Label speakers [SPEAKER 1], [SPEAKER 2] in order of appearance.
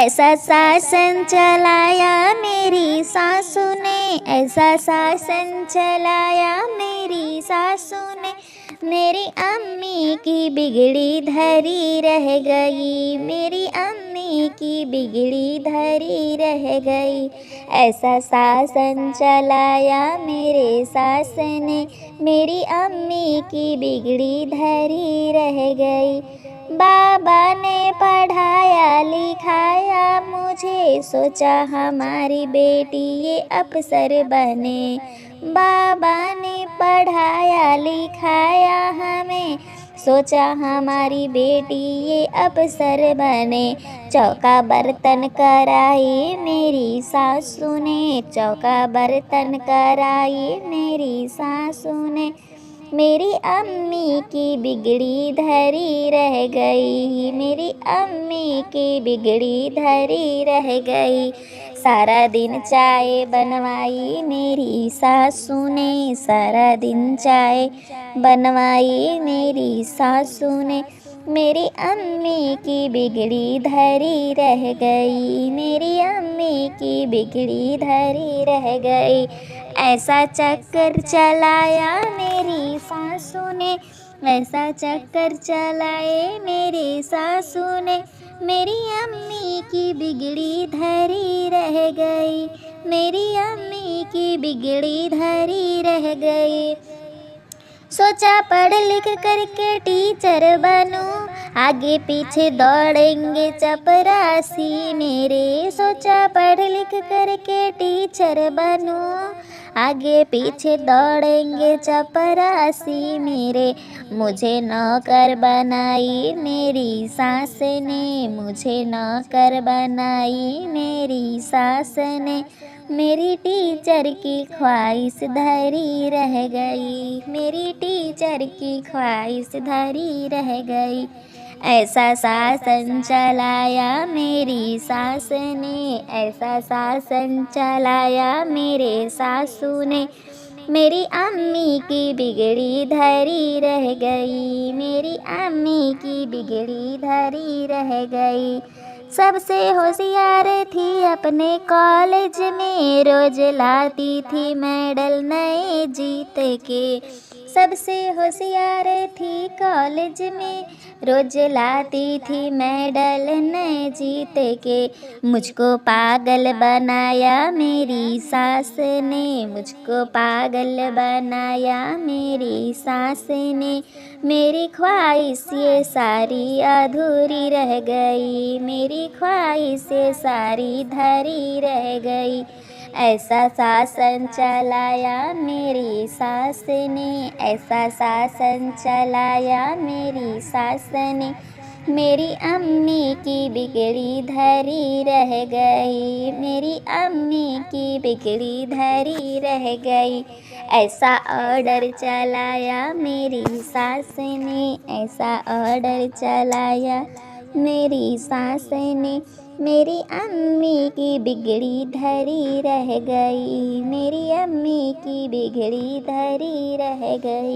[SPEAKER 1] ऐसा शासन चलाया मेरी सासू ने, ऐसा शासन चलाया मेरी सासू ने। मेरी अम्मी की बिगड़ी धरी रह गई, मेरी अम्मी की बिगड़ी धरी रह गई। ऐसा शासन चलाया मेरे सास ने, मेरी अम्मी की बिगड़ी धरी रह गई। बाबा ने पढ़ाया लिखाया मुझे, सोचा हमारी बेटी ये अफसर बने। बाबा ने पढ़ाया लिखाया हमें, सोचा हमारी बेटी ये अफसर बने। चौका बर्तन कराई मेरी सासू ने, चौका बर्तन कराई मेरी सासू ने। मेरी अम्मी की बिगड़ी धरी रह गई, मेरी अम्मी की बिगड़ी धरी रह गई। सारा दिन चाय बनवाई मेरी सासू ने, सारा दिन चाय बनवाई मेरी सासू ने। मेरी अम्मी की बिगड़ी धरी रह गई, मेरी अम्मी की बिगड़ी धरी रह गई। ऐसा चक्कर चलाया मेरी सासू ने, ऐसा चक्कर चलाए मेरी सासू ने। मेरी अम्मी की बिगड़ी धरी रह गई, मेरी अम्मी की बिगड़ी धरी रह गई। सोचा पढ़ लिख करके टीचर बनूं, आगे पीछे दौड़ेंगे चपरासी मेरे। सोचा पढ़ लिख करके टीचर बनूं, आगे पीछे दौड़ेंगे चपरासी मेरे। मुझे नौकर बनाई मेरी सास ने, मुझे नौकर बनाई मेरी सास ने। मेरी टीचर की ख्वाहिश धरी रह गई, मेरी टीचर की ख्वाहिश धरी रह गई। ऐसा शासन चलाया मेरी सास ने, ऐसा शासन चलाया मेरे सासू ने। मेरी अम्मी की बिगड़ी धरी रह गई, मेरी अम्मी की बिगड़ी धरी रह गई। सबसे होशियार थी अपने कॉलेज में, रोज लाती थी मेडल नए जीत के। सबसे होशियार थी कॉलेज में, रोज लाती थी मेडल नए जीत के। मुझको पागल बनाया मेरी सास ने, मुझको पागल बनाया मेरी सास ने। मेरी ख्वाहिश ये सारी अधूरी रह गई, मेरी ख्वाहिश ये सारी धरी रह गई। ऐसा शासन चलाया मेरी सास ने, ऐसा शासन चलाया मेरी सास ने। मेरी अम्मी की बिगड़ी धरी रह गई, मेरी अम्मी की बिगड़ी धरी रह गई। ऐसा ऑर्डर चलाया मेरी सास ने, ऐसा ऑर्डर चलाया मेरी सास ने। मेरी अम्मी की बिगड़ी धरी रह गई, मेरी अम्मी की बिगड़ी धरी रह गई।